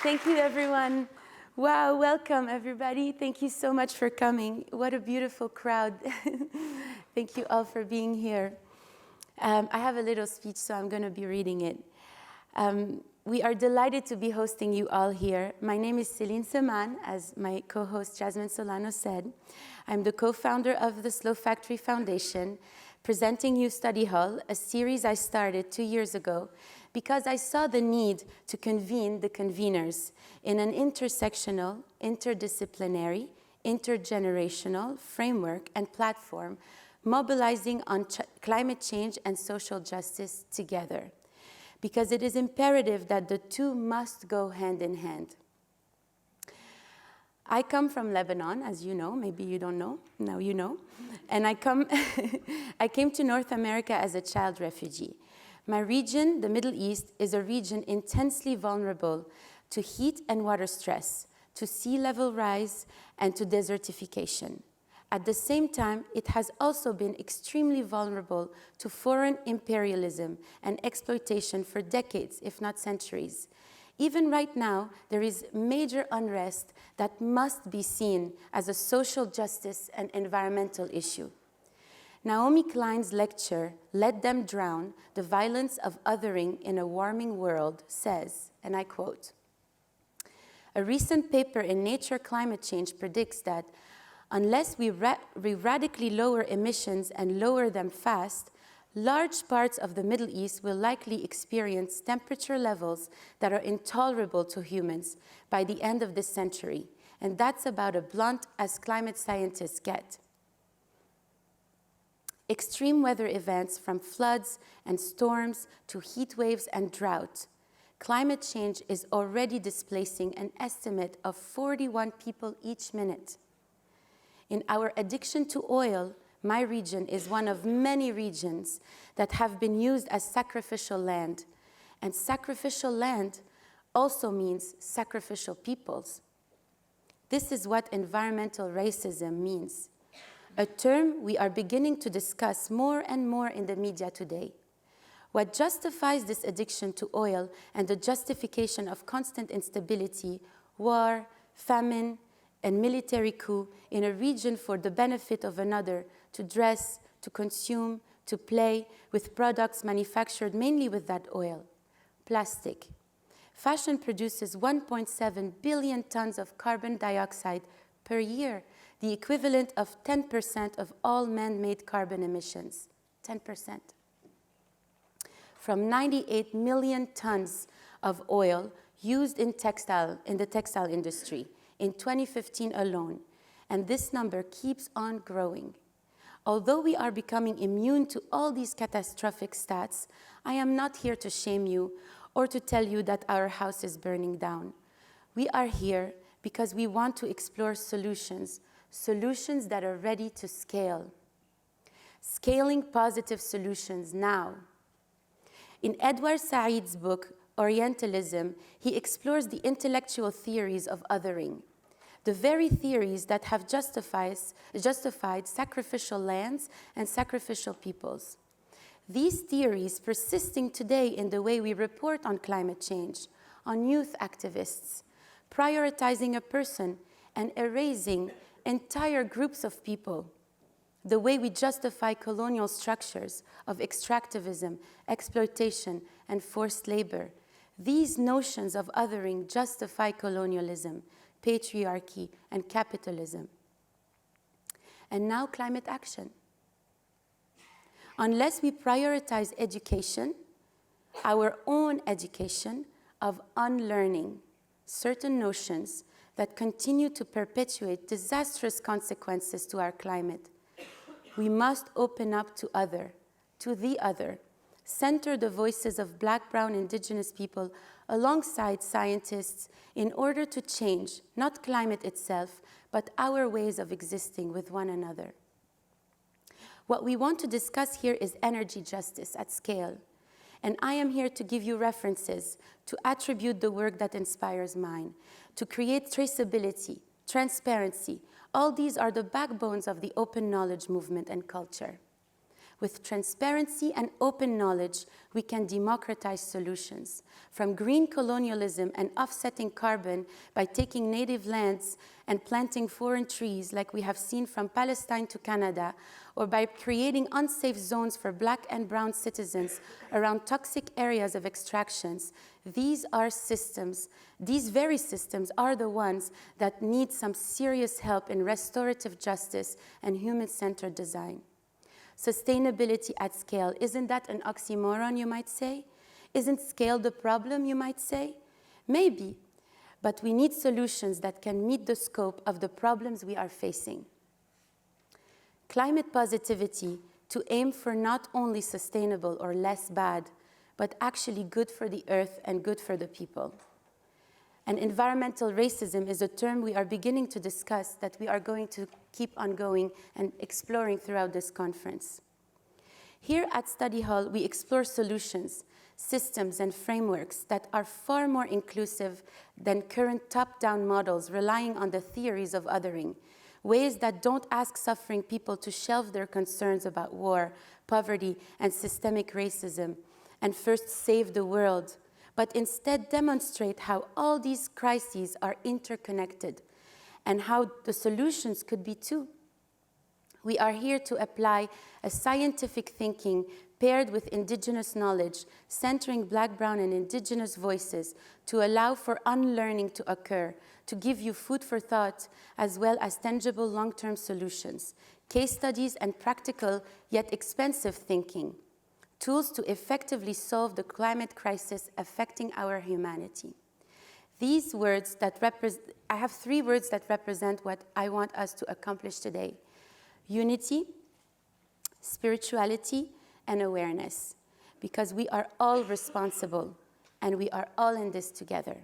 Thank you, everyone. Wow, welcome, everybody. Thank you so much for coming. What a beautiful crowd. Thank you all for being here. I have a little speech, so I'm going to be reading it. We are delighted to be hosting you all here. My name is Céline Semaan, as my co-host Jasmine Solano said. I'm the co-founder of the Slow Factory Foundation, presenting you Study Hall, a series I started 2 years ago because I saw the need to convene the conveners in an intersectional, interdisciplinary, intergenerational framework and platform, mobilizing on climate change and social justice together. Because it is imperative that the two must go hand in hand. I come from Lebanon, as you know, maybe you don't know, now you know. And I came to North America as a child refugee. My region, the Middle East, is a region intensely vulnerable to heat and water stress, to sea level rise, and to desertification. At the same time, it has also been extremely vulnerable to foreign imperialism and exploitation for decades, if not centuries. Even right now, there is major unrest that must be seen as a social justice and environmental issue. Naomi Klein's lecture, Let Them Drown, The Violence of Othering in a Warming World, says, and I quote, "A recent paper in Nature Climate Change predicts that unless we radically lower emissions and lower them fast, large parts of the Middle East will likely experience temperature levels that are intolerable to humans by the end of this century. And that's about as blunt as climate scientists get. Extreme weather events from floods and storms to heat waves and drought. Climate change is already displacing an estimate of 41 people each minute. In our addiction to oil, my region is one of many regions that have been used as sacrificial land. And sacrificial land also means sacrificial peoples. This is what environmental racism means, a term we are beginning to discuss more and more in the media today. What justifies this addiction to oil and the justification of constant instability, war, famine, and military coup in a region for the benefit of another to dress, to consume, to play with products manufactured mainly with that oil. Plastic. Fashion produces 1.7 billion tons of carbon dioxide per year, the equivalent of 10% of all man-made carbon emissions. 10%. From 98 million tons of oil used in the textile industry in 2015 alone, and this number keeps on growing. Although we are becoming immune to all these catastrophic stats, I am not here to shame you or to tell you that our house is burning down. We are here because we want to explore solutions that are ready to scale. Scaling positive solutions now. In Edward Said's book, Orientalism, he explores the intellectual theories of othering, the very theories that have justified sacrificial lands and sacrificial peoples. These theories persisting today in the way we report on climate change, on youth activists, prioritizing a person and erasing entire groups of people, the way we justify colonial structures of extractivism, exploitation, and forced labor. These notions of othering justify colonialism, patriarchy, and capitalism. And now climate action. Unless we prioritize education, our own education of unlearning certain notions that continue to perpetuate disastrous consequences to our climate, we must open up to the other, center the voices of Black, Brown, Indigenous people alongside scientists in order to change not climate itself, but our ways of existing with one another. What we want to discuss here is energy justice at scale, and I am here to give you references, to attribute the work that inspires mine, to create traceability, transparency. All these are the backbones of the open knowledge movement and culture. With transparency and open knowledge, we can democratize solutions. From green colonialism and offsetting carbon by taking native lands and planting foreign trees like we have seen from Palestine to Canada, or by creating unsafe zones for Black and brown citizens around toxic areas of extractions, these very systems are the ones that need some serious help in restorative justice and human-centered design. Sustainability at scale, isn't that an oxymoron, you might say? Isn't scale the problem, you might say? Maybe, but we need solutions that can meet the scope of the problems we are facing. Climate positivity to aim for not only sustainable or less bad, but actually good for the earth and good for the people. And environmental racism is a term we are beginning to discuss that we are going to keep on going and exploring throughout this conference. Here at Study Hall, we explore solutions, systems, and frameworks that are far more inclusive than current top-down models relying on the theories of othering, ways that don't ask suffering people to shelve their concerns about war, poverty, and systemic racism, and first save the world, but instead demonstrate how all these crises are interconnected and how the solutions could be too. We are here to apply a scientific thinking paired with indigenous knowledge, centering Black, brown, and indigenous voices to allow for unlearning to occur, to give you food for thought, as well as tangible long-term solutions, case studies, and practical yet expensive thinking, tools to effectively solve the climate crisis affecting our humanity. These words I have 3 words that represent what I want us to accomplish today: unity, spirituality, and awareness, because we are all responsible and we are all in this together.